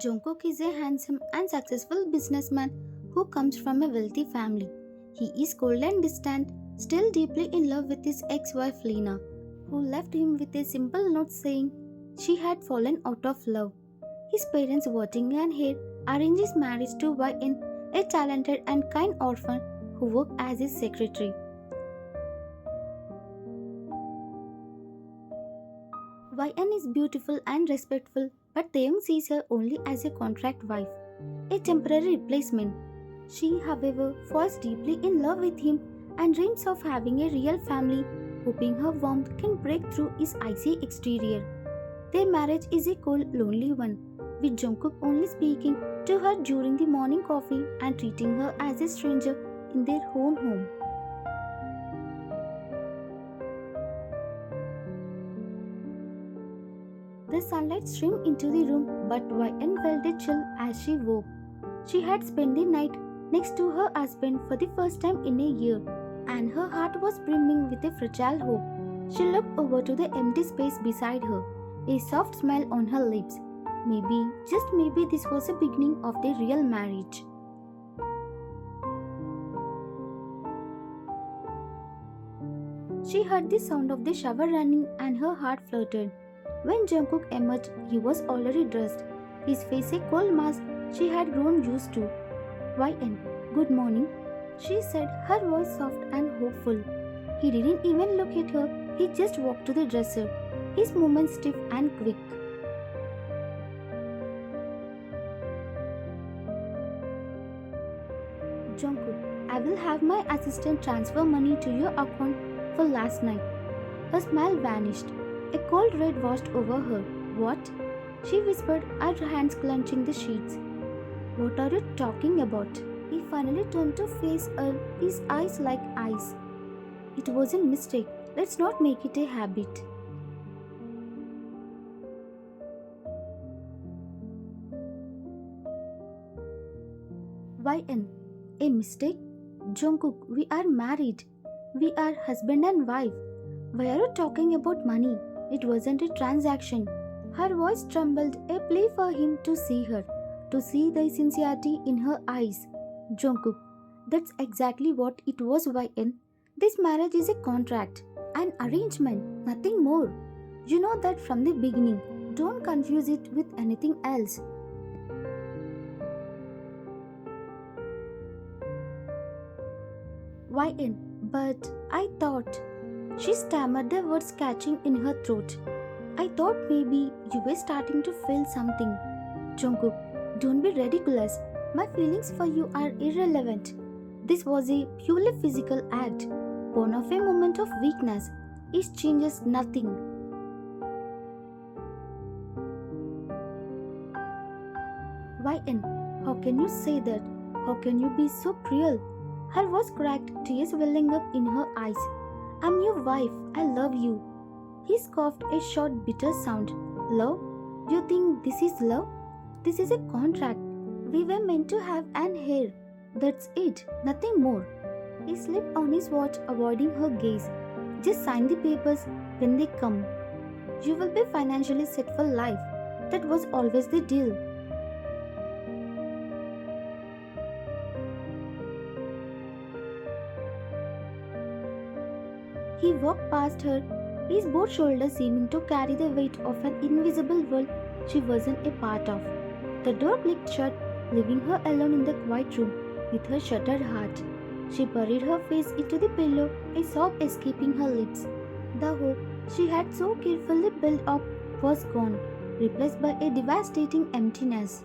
Jungkook is a handsome and successful businessman who comes from a wealthy family. He is cold and distant, still deeply in love with his ex-wife Lena, who left him with a simple note saying she had fallen out of love. His parents, voting and heir, arranged his marriage to YN, a talented and kind orphan who worked as his secretary. YN is beautiful and respectful, but Taeyong sees her only as a contract wife, a temporary replacement. She, however, falls deeply in love with him and dreams of having a real family, hoping her warmth can break through his icy exterior. Their marriage is a cold, lonely one, with Jungkook only speaking to her during the morning coffee and treating her as a stranger in their own home. The sunlight streamed into the room, but YN felt a chill as she woke. She had spent the night next to her husband for the first time in a year, and her heart was brimming with a fragile hope. She looked over to the empty space beside her, a soft smile on her lips. Maybe, just maybe, this was the beginning of their real marriage. She heard the sound of the shower running and her heart fluttered. When Jungkook emerged, he was already dressed, his face a cold mask she had grown used to. YN, good morning, she said, her voice soft and hopeful. He didn't even look at her, he just walked to the dresser, his movements stiff and quick. Jungkook, I will have my assistant transfer money to your account for last night. Her smile vanished. A cold red washed over her. What? She whispered, her hands clenching the sheets. What are you talking about? He finally turned to face her, his eyes like ice. It was a mistake. Let's not make it a habit. YN. A mistake? Jungkook, we are married. We are husband and wife. Why are you talking about money? It wasn't a transaction. Her voice trembled, a plea for him to see her, to see the sincerity in her eyes. Jungkook, that's exactly what it was, YN. This marriage is a contract, an arrangement, nothing more. You know that from the beginning. Don't confuse it with anything else. YN, but I thought. She stammered, the words catching in her throat. I thought maybe you were starting to feel something. Jungkook, don't be ridiculous. My feelings for you are irrelevant. This was a purely physical act, born of a moment of weakness. It changes nothing. YN, how can you say that? How can you be so cruel? Her voice cracked, tears welling up in her eyes. I'm your wife. I love you. He scoffed a short, bitter sound. Love? You think this is love? This is a contract. We were meant to have an heir. That's it. Nothing more. He slipped on his watch, avoiding her gaze. Just sign the papers when they come. You will be financially set for life. That was always the deal. He walked past her, his both shoulders seeming to carry the weight of an invisible world she wasn't a part of. The door clicked shut, leaving her alone in the quiet room with her shattered heart. She buried her face into the pillow, a sob escaping her lips. The hope she had so carefully built up was gone, replaced by a devastating emptiness.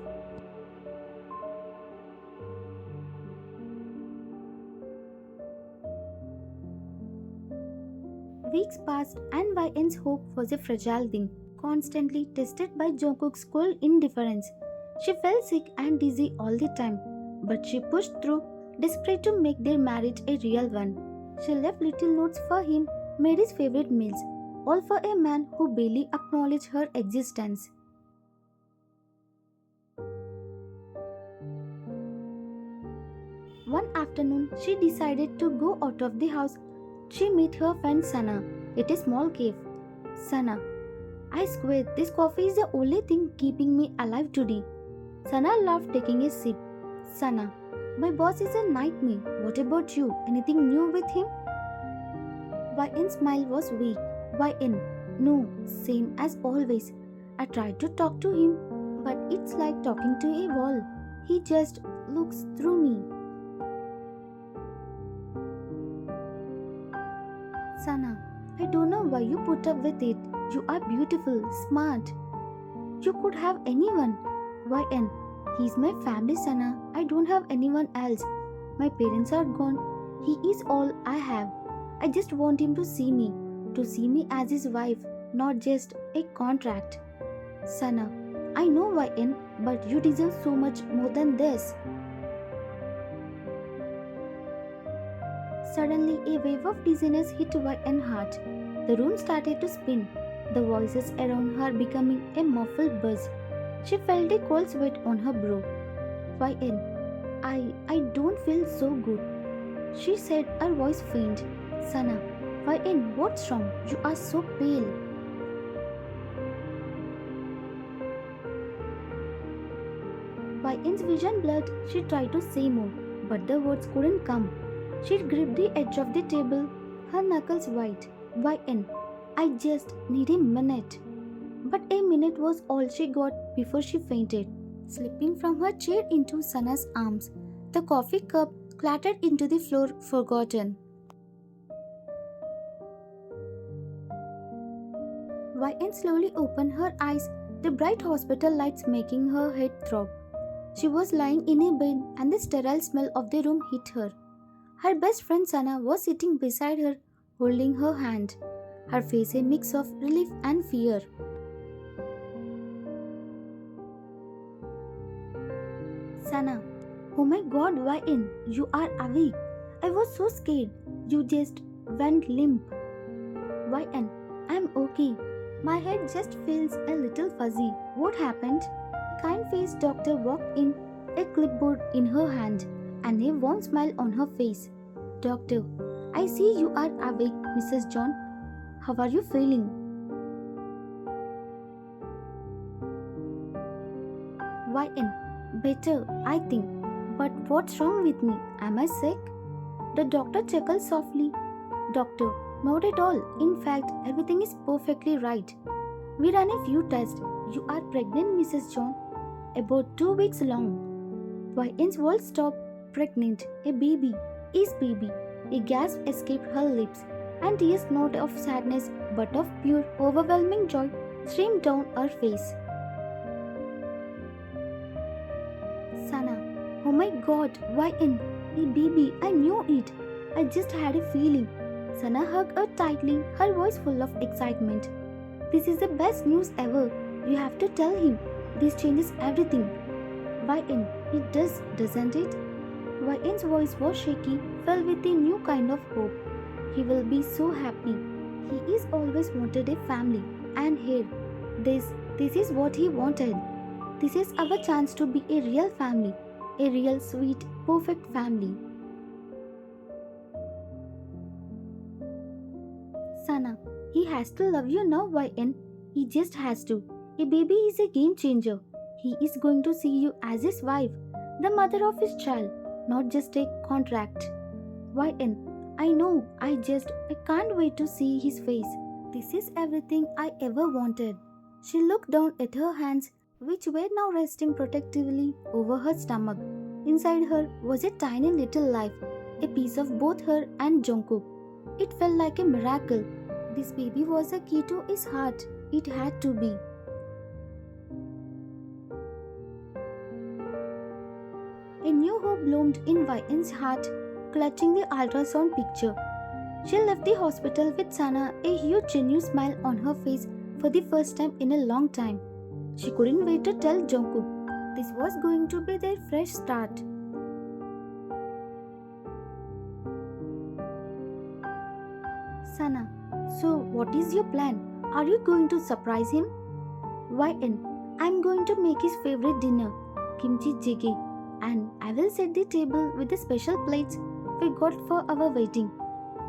Weeks passed and YN's hope was a fragile thing, constantly tested by Jungkook's cold indifference. She felt sick and dizzy all the time, but she pushed through, desperate to make their marriage a real one. She left little notes for him, made his favorite meals, all for a man who barely acknowledged her existence. One afternoon, she decided to go out of the house. She met her friend Sana at a small cave. Sana, I swear this coffee is the only thing keeping me alive today. Sana laughed, taking a sip. Sana, my boss is a nightmare. What about you? Anything new with him? YN's smile was weak. YN, no, same as always. I tried to talk to him, but it's like talking to a wall. He just looks through me. Sana, I don't know why you put up with it. You are beautiful, smart. You could have anyone. YN, he's my family, Sana. I don't have anyone else. My parents are gone. He is all I have. I just want him to see me as his wife, not just a contract. Sana, I know YN, but you deserve so much more than this. Suddenly, a wave of dizziness hit YN's heart. The room started to spin, the voices around her becoming a muffled buzz. She felt a cold sweat on her brow. YN, I don't feel so good, she said, her voice faint. Sana, YN, what's wrong? You are so pale. YN's vision blurred. She tried to say more, but the words couldn't come. She gripped the edge of the table, her knuckles white. YN, I just need a minute. But a minute was all she got before she fainted, slipping from her chair into Sana's arms. The coffee cup clattered into the floor, forgotten. YN slowly opened her eyes, the bright hospital lights making her head throb. She was lying in a bed and the sterile smell of the room hit her. Her best friend Sana was sitting beside her, holding her hand, her face a mix of relief and fear. Sana, oh my god, YN, you are awake. I was so scared. You just went limp. YN, I'm okay. My head just feels a little fuzzy. What happened? A kind-faced doctor walked in, a clipboard in her hand, and a warm smile on her face. Doctor, I see you are awake, Mrs. John. How are you feeling? YN, better, I think. But what's wrong with me? Am I sick? The doctor chuckled softly. Doctor, not at all. In fact, everything is perfectly right. We ran a few tests. You are pregnant, Mrs. John. About 2 weeks long. YN's world stopped. Pregnant. A baby. Is baby. A gasp escaped her lips, and tears not of sadness but of pure, overwhelming joy streamed down her face. Sana, oh my god, YN, a baby, I knew it. I just had a feeling. Sana hugged her tightly, her voice full of excitement. This is the best news ever. You have to tell him. This changes everything. YN, it does, doesn't it? YN's voice was shaky, filled with a new kind of hope. He will be so happy. He is always wanted a family. And here, this is what he wanted. This is our chance to be a real family. A real, sweet, perfect family. Sana, he has to love you now, YN. He just has to. A baby is a game changer. He is going to see you as his wife, the mother of his child, not just a contract. YN, I know, I can't wait to see his face. This is everything I ever wanted. She looked down at her hands, which were now resting protectively over her stomach. Inside her was a tiny little life, a piece of both her and Jungkook. It felt like a miracle. This baby was a key to his heart. It had to be. A new hope bloomed in YN's heart, clutching the ultrasound picture. She left the hospital with Sana, a huge genuine smile on her face for the first time in a long time. She couldn't wait to tell Jungkook this was going to be their fresh start. Sana, so what is your plan? Are you going to surprise him? YN, I'm going to make his favorite dinner, kimchi jjigae, and I will set the table with the special plates we got for our wedding.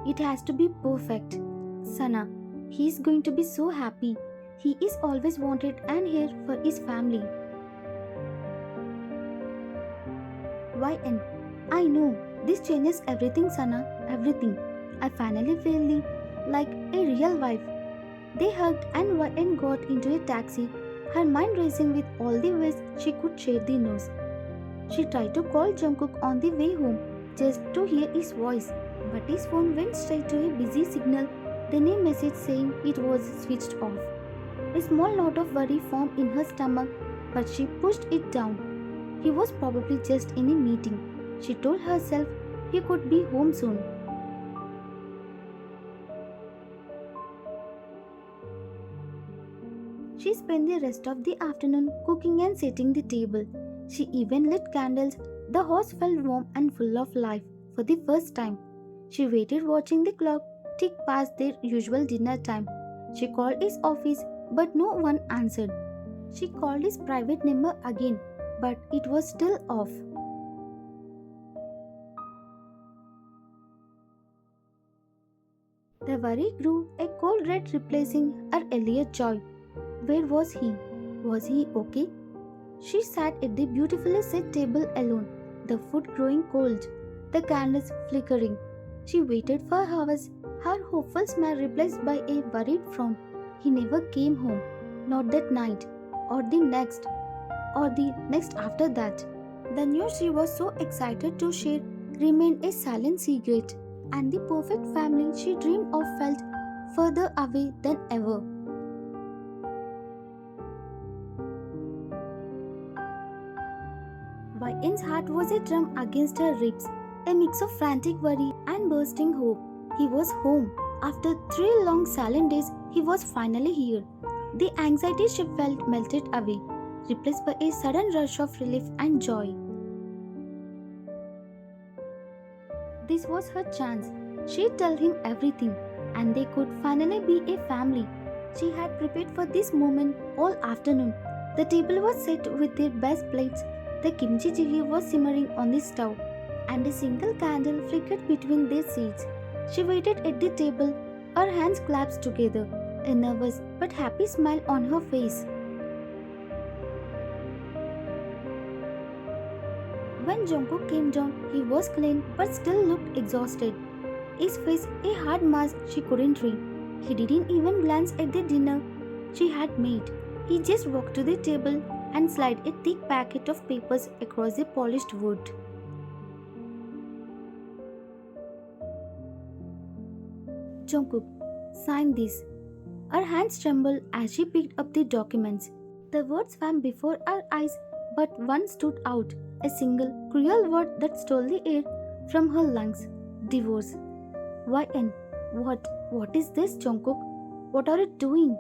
It has to be perfect. Sana, he is going to be so happy. He is always wanted and here for his family. YN. I know, this changes everything, Sana, everything. I finally feel like a real wife. They hugged and YN got into a taxi, her mind racing with all the ways she could share the news. She tried to call Jungkook on the way home just to hear his voice, but his phone went straight to a busy signal, then a message saying it was switched off. A small knot of worry formed in her stomach, but she pushed it down. He was probably just in a meeting. She told herself he could be home soon. She spent the rest of the afternoon cooking and setting the table. She even lit candles. The house felt warm and full of life for the first time. She waited watching the clock tick past their usual dinner time. She called his office, but no one answered. She called his private number again, but it was still off. The worry grew, a cold dread replacing her earlier joy. Where was he? Was he okay? She sat at the beautifully set table alone, the food growing cold, the candles flickering. She waited for hours, her hopeful smile replaced by a worried frown. He never came home, not that night, or the next after that. The news she was so excited to share remained a silent secret, and the perfect family she dreamed of felt further away than ever. YN's heart was a drum against her ribs, a mix of frantic worry and bursting hope. He was home. After 3 long silent days, he was finally here. The anxiety she felt melted away, replaced by a sudden rush of relief and joy. This was her chance. She'd tell him everything, and they could finally be a family. She had prepared for this moment all afternoon. The table was set with their best plates. The kimchi jjigae was simmering on the stove, and a single candle flickered between their seats. She waited at the table, her hands clasped together, a nervous but happy smile on her face. When Jungkook came down, he was clean but still looked exhausted. His face a hard mask she couldn't read. He didn't even glance at the dinner she had made. He just walked to the table and slid a thick packet of papers across the polished wood. Jungkook, sign this. Her hands trembled as she picked up the documents. The words swam before her eyes, but one stood out, a single, cruel word that stole the air from her lungs. Divorce. YN. What is this, Jungkook? What are you doing?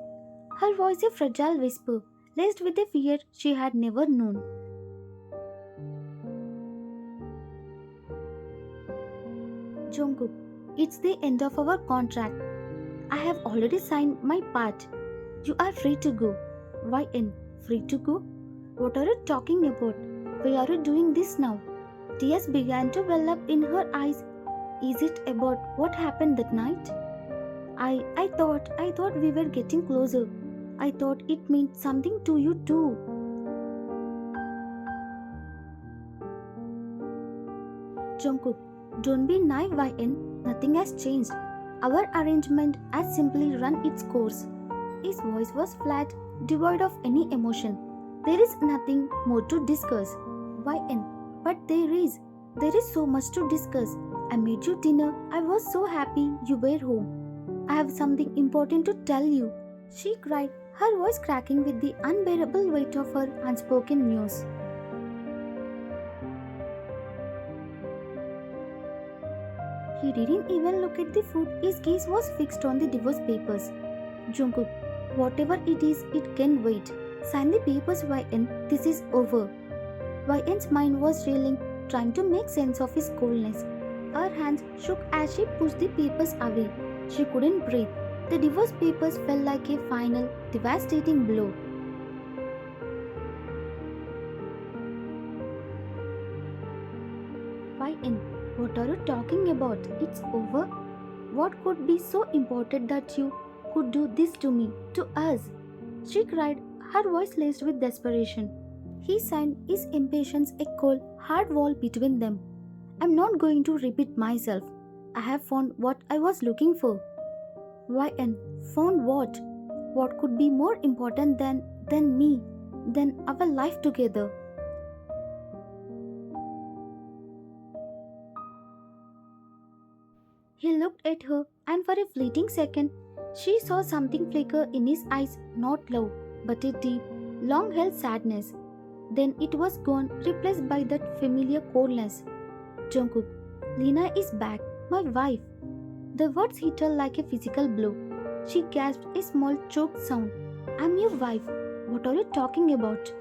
Her voice a fragile whisper, laced with a fear she had never known. Jungkook, it's the end of our contract. I have already signed my part. You are free to go. YN, free to go? What are you talking about? Why are you doing this now? Tears began to well up in her eyes. Is it about what happened that night? I thought we were getting closer. I thought it meant something to you too. Jungkook, don't be naive, YN. Nothing has changed. Our arrangement has simply run its course. His voice was flat, devoid of any emotion. There is nothing more to discuss. YN, but there is. There is so much to discuss. I made you dinner. I was so happy you were home. I have something important to tell you. She cried, her voice cracking with the unbearable weight of her unspoken news. He didn't even look at the food. His gaze was fixed on the divorce papers. Jungkook, whatever it is, it can wait. Sign the papers, YN. This is over. YN's mind was reeling, trying to make sense of his coldness. Her hands shook as she pushed the papers away. She couldn't breathe. The divorce papers felt like a final, devastating blow. YN, what are you talking about? It's over? What could be so important that you could do this to me, to us? She cried, her voice laced with desperation. He signed, his impatience a cold, hard wall between them. I'm not going to repeat myself. I have found what I was looking for. Why and found what? What could be more important than me, than our life together? He looked at her, and for a fleeting second, she saw something flicker in his eyes, not love, but a deep, long held sadness. Then it was gone, replaced by that familiar coldness. Jungkook, Lena is back, my wife. The words hit her like a physical blow. She gasped a small choked sound. I'm your wife. What are you talking about?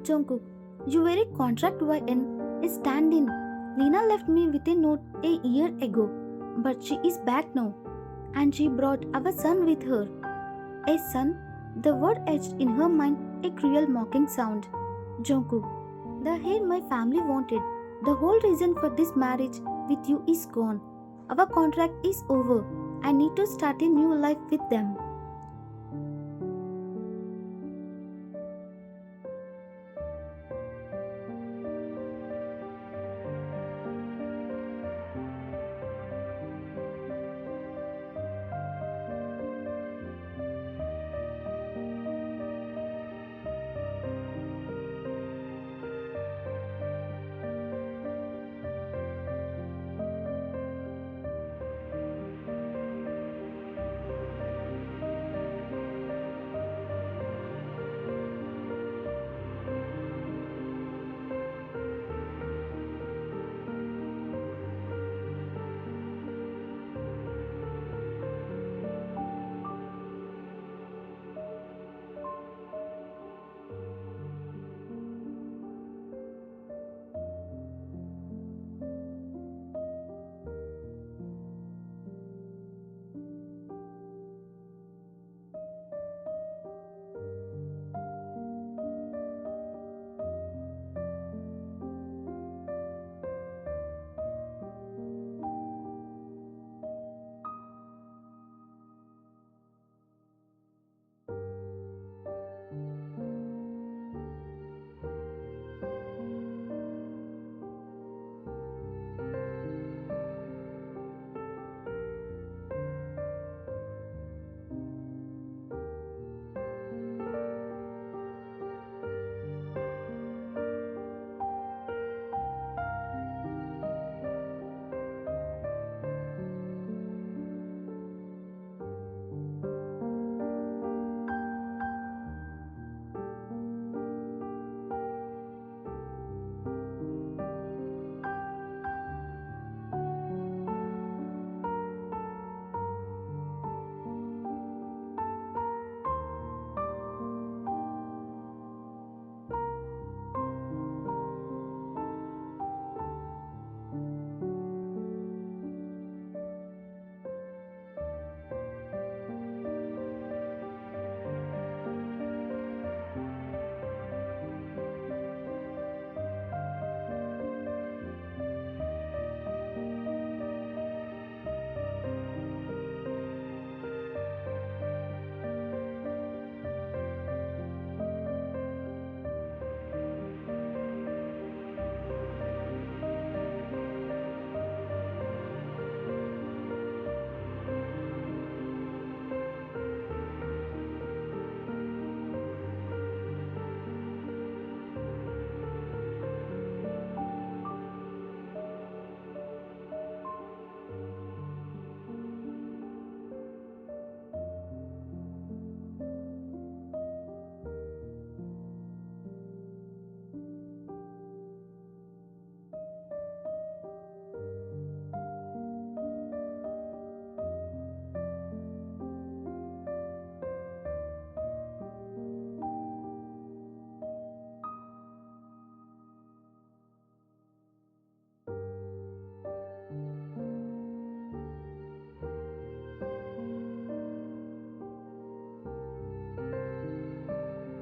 Jungkook, you were a contract YN, a stand-in. Lena left me with a note a year ago, but she is back now, and she brought our son with her. A son? The word etched in her mind a cruel mocking sound. Jungkook, the heir my family wanted, the whole reason for this marriage with you is gone. Our contract is over. I need to start a new life with them.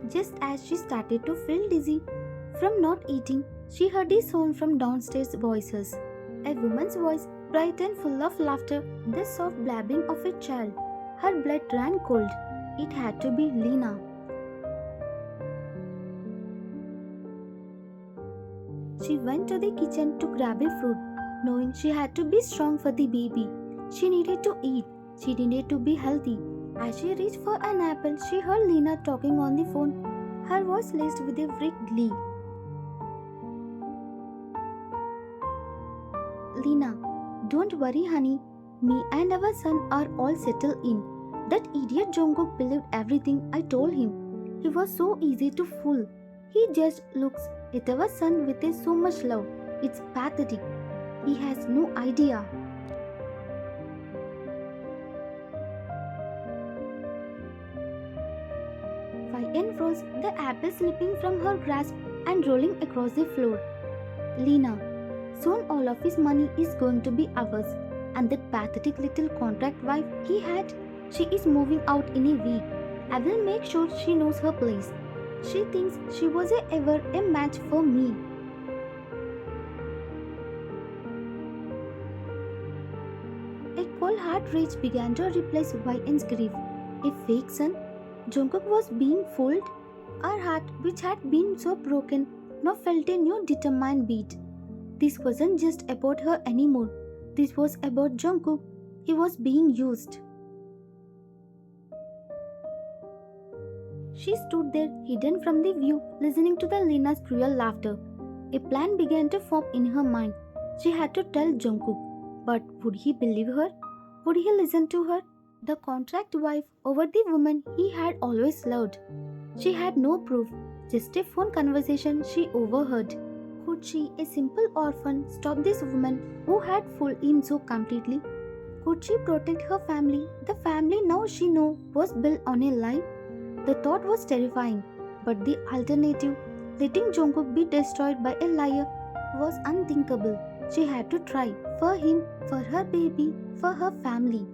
Just as she started to feel dizzy from not eating, she heard a sound from downstairs voices. A woman's voice, bright and full of laughter, the soft blabbing of a child. Her blood ran cold. It had to be Lena. She went to the kitchen to grab a fruit, knowing she had to be strong for the baby. She needed to eat. She needed to be healthy. As she reached for an apple, she heard Lena talking on the phone. Her voice laced with a freak glee. Lena, don't worry, honey. Me and our son are all settled in. That idiot Jungkook believed everything I told him. He was so easy to fool. He just looks at our son with so much love. It's pathetic. He has no idea. Vian froze, the apple slipping from her grasp and rolling across the floor. Lena, soon all of his money is going to be ours. And that pathetic little contract wife he had, she is moving out in a week. I will make sure she knows her place. She thinks she was ever a match for me. A cold hard rage began to replace Vian's grief. A fake son? Jungkook was being fooled? Our heart, which had been so broken, now felt a new determined beat. This wasn't just about her anymore. This was about Jungkook. He was being used. She stood there, hidden from the view, listening to the Lena's cruel laughter. A plan began to form in her mind. She had to tell Jungkook. But would he believe her? Would he listen to her? The contract wife over the woman he had always loved. She had no proof, just a phone conversation she overheard. Could she, a simple orphan, stop this woman who had fooled him so completely? Could she protect her family, the family now she knew was built on a lie? The thought was terrifying, but the alternative, letting Jungkook be destroyed by a liar, was unthinkable. She had to try, for him, for her baby, for her family.